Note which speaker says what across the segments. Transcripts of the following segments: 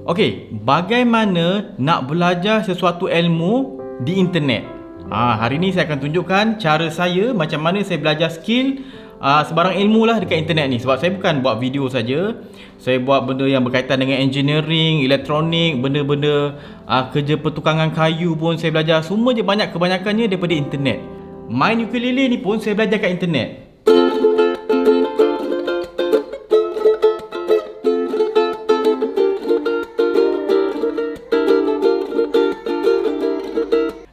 Speaker 1: Okey, bagaimana nak belajar sesuatu ilmu di internet? Hari ni saya akan tunjukkan cara saya macam mana saya belajar skill sebarang ilmu lah dekat internet ni. Sebab saya bukan buat video saja, saya buat benda yang berkaitan dengan engineering, elektronik, benda-benda kerja pertukangan kayu pun saya belajar. Semua je kebanyakannya daripada internet. Main ukulele ni pun saya belajar kat internet.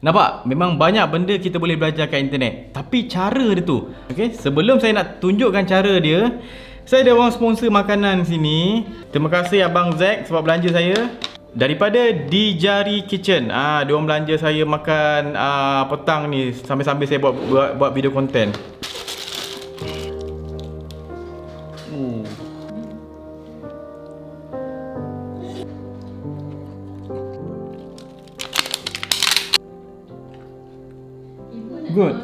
Speaker 1: Nampak? Memang banyak benda kita boleh belajar kat internet. Tapi cara dia tu, okay? Sebelum saya nak tunjukkan cara dia, saya ada orang sponsor makanan sini. Terima kasih Abang Zack sebab belanja saya. Daripada Dijari Kitchen. Dia orang belanja saya makan petang ni sambil-sambil saya buat video konten. Good.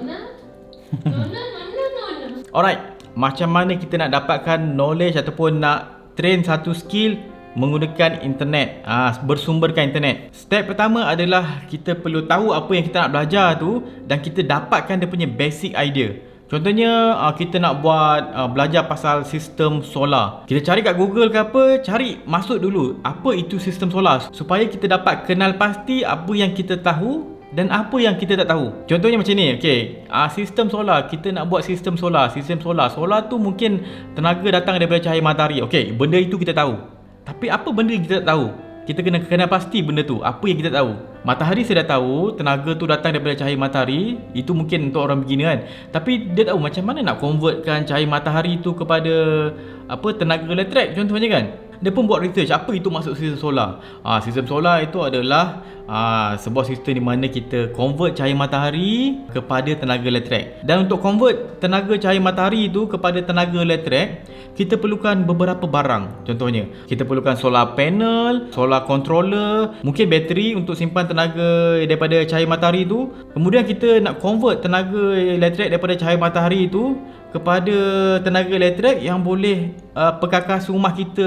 Speaker 1: Alright, macam mana kita nak dapatkan knowledge ataupun nak train satu skill menggunakan internet, bersumberkan internet. Step pertama adalah kita perlu tahu apa yang kita nak belajar tu dan kita dapatkan dia punya basic idea. Contohnya kita nak buat belajar pasal sistem solar. Kita cari kat Google ke apa, cari masuk dulu apa itu sistem solar supaya kita dapat kenal pasti apa yang kita tahu dan apa yang kita tak tahu. Contohnya macam ni, okey. Sistem solar, kita nak buat sistem solar. Solar tu mungkin tenaga datang daripada cahaya matahari. Okey, benda itu kita tahu. Tapi apa benda yang kita tak tahu? Kita kena kenal pasti benda tu. Apa yang kita tahu? Matahari saya dah tahu, tenaga tu datang daripada cahaya matahari. Itu mungkin untuk orang beginner kan. Tapi dia tahu macam mana nak convertkan cahaya matahari tu kepada tenaga elektrik contohnya kan. Dia pun buat research apa itu maksud sistem solar. Sistem solar itu adalah sebuah sistem di mana kita convert cahaya matahari kepada tenaga elektrik. Dan untuk convert tenaga cahaya matahari itu kepada tenaga elektrik, kita perlukan beberapa barang. Contohnya, kita perlukan solar panel, solar controller, mungkin bateri untuk simpan tenaga daripada cahaya matahari itu. Kemudian kita nak convert tenaga elektrik daripada cahaya matahari itu kepada tenaga elektrik yang boleh perkakas rumah kita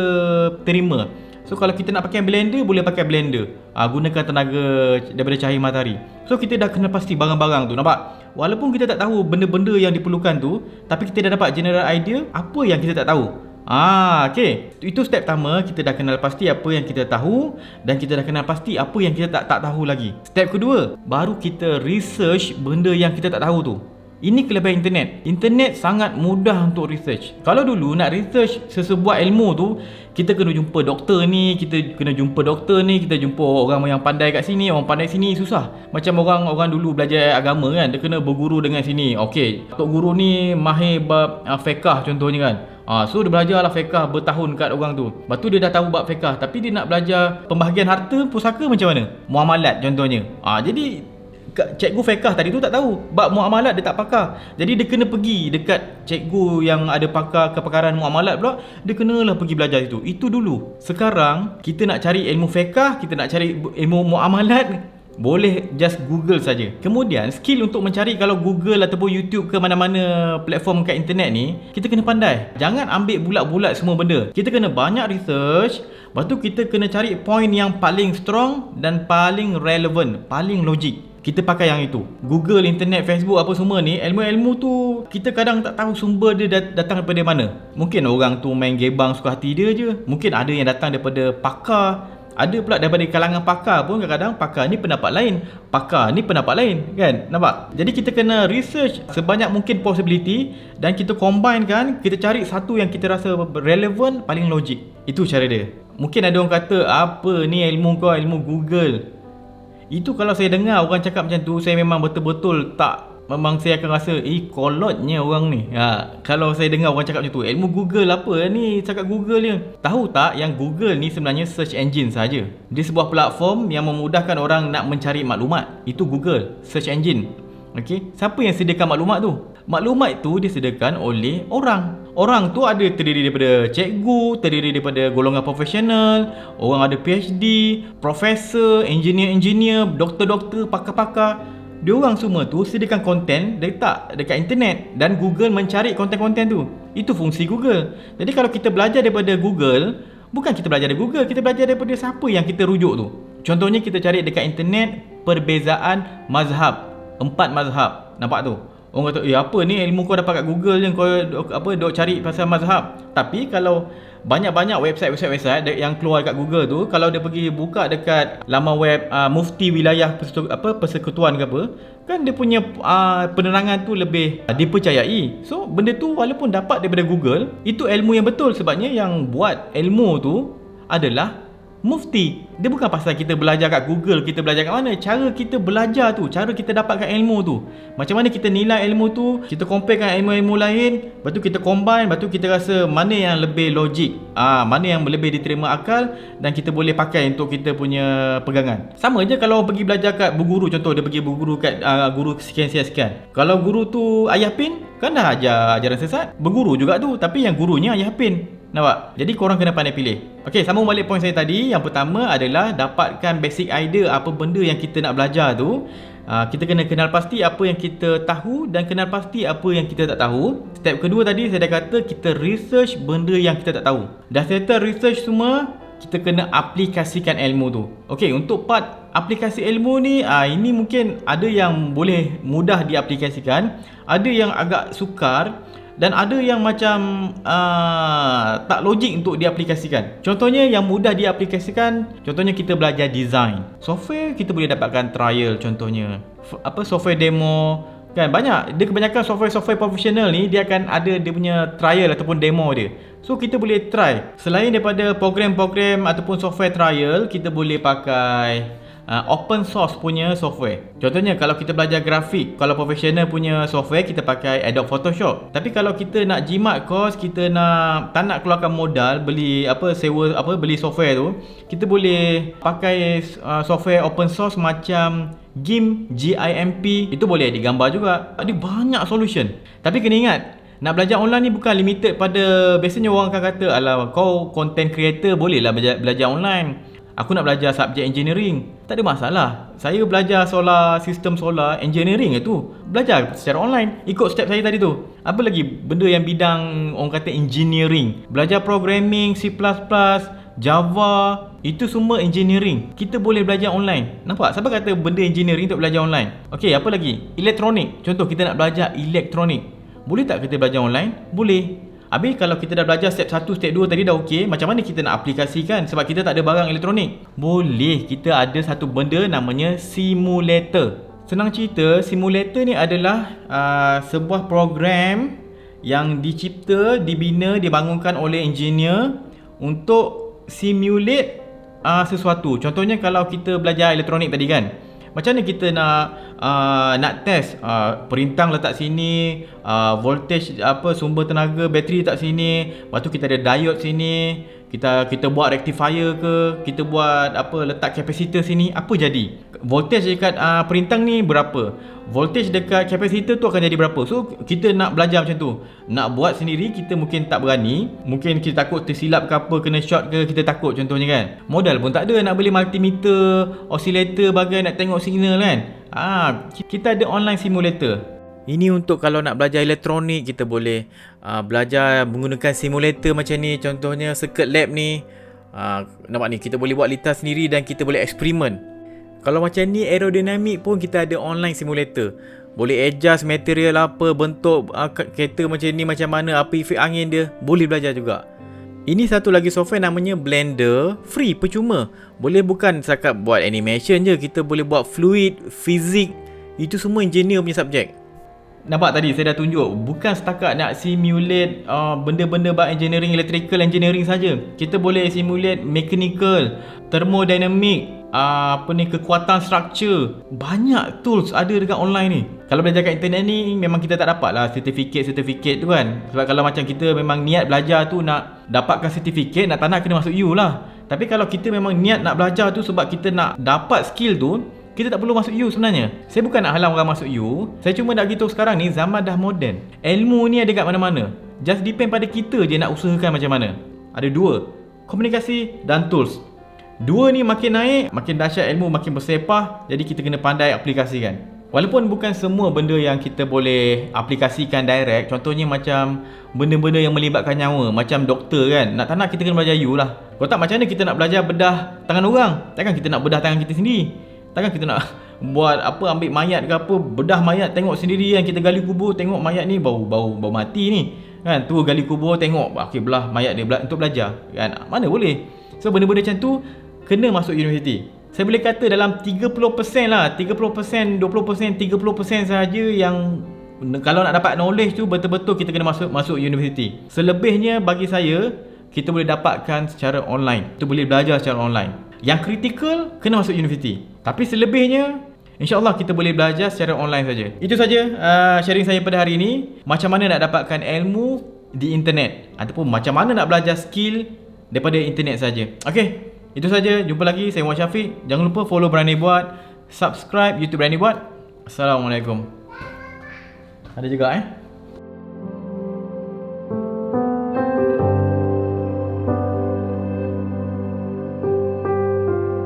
Speaker 1: terima. So kalau kita nak pakai blender, boleh pakai blender, gunakan tenaga daripada cahaya matahari. So kita dah kena pasti barang-barang tu, nampak? Walaupun kita tak tahu benda-benda yang diperlukan tu, tapi kita dah dapat general idea apa yang kita tak tahu. Okay. Itu step pertama, kita dah kenal pasti apa yang kita tahu dan kita dah kenal pasti apa yang kita tak tahu lagi. Step kedua, baru kita research benda yang kita tak tahu tu. Ini kelebihan internet. Internet sangat mudah untuk research. Kalau dulu nak research sesebuah ilmu tu, kita kena jumpa doktor ni, kita jumpa orang yang pandai kat sini, orang pandai sini, susah. Macam orang dulu belajar agama kan, dia kena berguru dengan sini. Okey, tok guru ni mahir bab fiqh contohnya kan. So dia belajarlah fiqh bertahun kat orang tu. Lepas tu dia dah tahu bab fiqh, tapi dia nak belajar pembahagian harta pusaka macam mana? Muamalat contohnya. Jadi cikgu fiqh tadi tu tak tahu bab muamalat, dia tak pakar. Jadi dia kena pergi dekat cikgu yang ada pakar kepakaran muamalat pula. Dia kenalah pergi belajar itu. Itu dulu. Sekarang kita nak cari ilmu fiqh, kita nak cari ilmu muamalat, boleh just Google saja. Kemudian skill untuk mencari, kalau Google ataupun YouTube ke mana-mana platform kat internet ni, kita kena pandai. Jangan ambil bulat-bulat semua benda. Kita kena banyak research. Lepas tu kita kena cari point yang paling strong dan paling relevant, paling logik. Kita pakai yang itu. Google, internet, Facebook apa semua ni, ilmu-ilmu tu kita kadang tak tahu sumber dia datang daripada mana. Mungkin orang tu main gebang suka hati dia je. Mungkin ada yang datang daripada pakar. Ada pula daripada kalangan pakar pun kadang-kadang pakar ni pendapat lain, pakar ni pendapat lain kan. Nampak? Jadi kita kena research sebanyak mungkin possibility dan kita combine kan, kita cari satu yang kita rasa relevan, paling logik. Itu cara dia. Mungkin ada orang kata, apa ni ilmu kau, ilmu Google. Itu kalau saya dengar orang cakap macam tu, saya memang betul-betul tak, memang saya akan rasa kolotnya orang ni. Kalau saya dengar orang cakap macam tu, ilmu Google apa ni, cakap Google je. Tahu tak yang Google ni sebenarnya search engine saja. Dia sebuah platform yang memudahkan orang nak mencari maklumat. Itu Google, search engine. Okey, siapa yang sediakan maklumat tu? Maklumat itu disediakan oleh orang. Orang tu ada terdiri daripada cikgu, terdiri daripada golongan profesional, orang ada PhD, profesor, engineer, doktor-doktor, pakar-pakar. Diorang semua tu sediakan konten, letak dekat internet dan Google mencari konten-konten tu. Itu fungsi Google. Jadi kalau kita belajar daripada Google, Bukan kita belajar dari Google, kita belajar daripada siapa yang kita rujuk tu. Contohnya kita cari dekat internet perbezaan mazhab, 4 mazhab. Nampak tu? Orang kata, apa ni ilmu kau dapat kat Google je, kau duk cari pasal mazhab. Tapi kalau banyak-banyak website yang keluar dekat Google tu, kalau dia pergi buka dekat laman web mufti wilayah persekutuan ke apa, kan dia punya penerangan tu lebih dipercayai. So benda tu walaupun dapat daripada Google, itu ilmu yang betul, sebabnya yang buat ilmu tu adalah mufti. Dia bukan pasal kita belajar kat Google, kita belajar kat mana. Cara kita belajar tu, cara kita dapatkan ilmu tu, macam mana kita nilai ilmu tu, kita compare dengan ilmu-ilmu lain, lepas tu kita combine, lepas tu kita rasa mana yang lebih logik, mana yang lebih diterima akal dan kita boleh pakai untuk kita punya pegangan. Sama je kalau pergi belajar kat berguru, contoh dia pergi berguru kat guru sekian. Kalau guru tu Ayah Pin, kan dah ajar ajaran sesat. Berguru juga tu, tapi yang gurunya Ayah Pin. Nampak? Jadi korang kena pandai pilih. Okey, sambung balik poin saya tadi. Yang pertama adalah dapatkan basic idea apa benda yang kita nak belajar tu. Kita kena kenal pasti apa yang kita tahu dan kenal pasti apa yang kita tak tahu. Step kedua tadi saya dah kata kita research benda yang kita tak tahu. Dah settle research semua, kita kena aplikasikan ilmu tu. Okey, untuk part aplikasi ilmu ni, ini mungkin ada yang boleh mudah diaplikasikan, ada yang agak sukar, dan ada yang macam tak logik untuk diaplikasikan. Contohnya yang mudah diaplikasikan, contohnya kita belajar design software, kita boleh dapatkan trial. Contohnya software demo, kan banyak. Dia kebanyakan software profesional ni, dia akan ada dia punya trial ataupun demo dia. So kita boleh try. Selain daripada program-program ataupun software trial, kita boleh pakai open source punya software. Contohnya kalau kita belajar grafik, kalau profesional punya software, kita pakai Adobe Photoshop. Tapi kalau kita nak jimat kos, kita tak nak keluarkan modal beli beli software tu, kita boleh pakai software open source macam GIMP. Itu boleh digambar juga. Ada banyak solution. Tapi kena ingat, nak belajar online ni bukan limited pada, biasanya orang akan kata, alah kau content creator bolehlah belajar online. Aku nak belajar subjek engineering, tak ada masalah. Saya belajar sistem solar engineering itu, belajar secara online, ikut step saya tadi tu. Apa lagi benda yang bidang orang kata engineering, belajar programming, C++, Java, itu semua engineering. Kita boleh belajar online. Nampak? Siapa kata benda engineering untuk belajar online? Okey, apa lagi? Elektronik. Contoh kita nak belajar elektronik, boleh tak kita belajar online? Boleh. Habis kalau kita dah belajar step 1, step 2 tadi dah okey, macam mana kita nak aplikasikan sebab kita tak ada barang elektronik? Boleh, kita ada satu benda namanya simulator. Senang cerita, simulator ni adalah sebuah program yang dicipta, dibina, dibangunkan oleh engineer untuk simulate sesuatu. Contohnya kalau kita belajar elektronik tadi kan, macam mana kita nak test perintang letak sini, voltage sumber tenaga bateri letak sini, lepas tu kita ada diode sini, kita buat rectifier ke, kita buat letak kapasitor sini, apa jadi? Voltage dekat perintang ni berapa? Voltage dekat kapasitor tu akan jadi berapa? So kita nak belajar macam tu. Nak buat sendiri kita mungkin tak berani, mungkin kita takut tersilap ke apa, kena short ke, kita takut contohnya kan. Modal pun tak ada nak beli multimeter, oscillator bagai nak tengok signal kan. Kita ada online simulator. Ini untuk kalau nak belajar elektronik, kita boleh belajar menggunakan simulator macam ni. Contohnya Circuit Lab ni, nampak ni, kita boleh buat litar sendiri dan kita boleh eksperimen. Kalau macam ni aerodinamik pun kita ada online simulator. Boleh adjust material apa, bentuk kereta macam ni macam mana, apa efek angin dia, boleh belajar juga. Ini satu lagi software namanya Blender, free, percuma. Boleh bukan setakat buat animation je, kita boleh buat fluid, fizik, itu semua engineer punya subjek. Nampak tadi saya dah tunjuk, bukan setakat nak simulate benda-benda engineering, electrical engineering saja. Kita boleh simulate mechanical, thermodynamic, kekuatan structure. Banyak tools ada dekat online ni. Kalau belajar kat internet ni memang kita tak dapat lah sertifikat tu kan. Sebab kalau macam kita memang niat belajar tu nak dapatkan sertifikat, nak tak nak kena masuk U lah. Tapi kalau kita memang niat nak belajar tu sebab kita nak dapat skill tu, kita tak perlu masuk U sebenarnya. Saya bukan nak halang orang masuk U, saya cuma nak beritahu sekarang ni zaman dah moden. Ilmu ni ada kat mana-mana. Just depend pada kita je nak usahakan macam mana. Ada dua, komunikasi dan tools. Dua ni makin naik, makin dahsyat ilmu, makin bersepah. Jadi kita kena pandai aplikasikan. Walaupun bukan semua benda yang kita boleh aplikasikan direct. Contohnya macam benda-benda yang melibatkan nyawa, macam doktor kan, nak tak nak kita kena belajar you lah. Kalau tak, macam mana kita nak belajar bedah tangan orang? Takkan kita nak bedah tangan kita sendiri? Takkan kita nak buat apa, ambil mayat ke apa, bedah mayat, tengok sendiri kan, kita gali kubur, tengok mayat ni bau mati ni kan, tu gali kubur, tengok okey, belah mayat dia untuk belajar kan, mana boleh. So benda-benda macam tu kena masuk universiti. Saya boleh kata dalam 30% lah, 30%, 20%, 30% sahaja yang kalau nak dapat knowledge tu betul-betul kita kena masuk universiti. Selebihnya bagi saya kita boleh dapatkan secara online. Kita boleh belajar secara online. Yang kritikal kena masuk universiti. Tapi selebihnya insya-Allah kita boleh belajar secara online saja. Itu saja sharing saya pada hari ini. Macam mana nak dapatkan ilmu di internet ataupun macam mana nak belajar skill daripada internet saja. Okey. Itu saja, jumpa lagi. Saya Muhammad Syafiq. Jangan lupa follow Berani Buat, subscribe YouTube Berani Buat. Assalamualaikum. Ada juga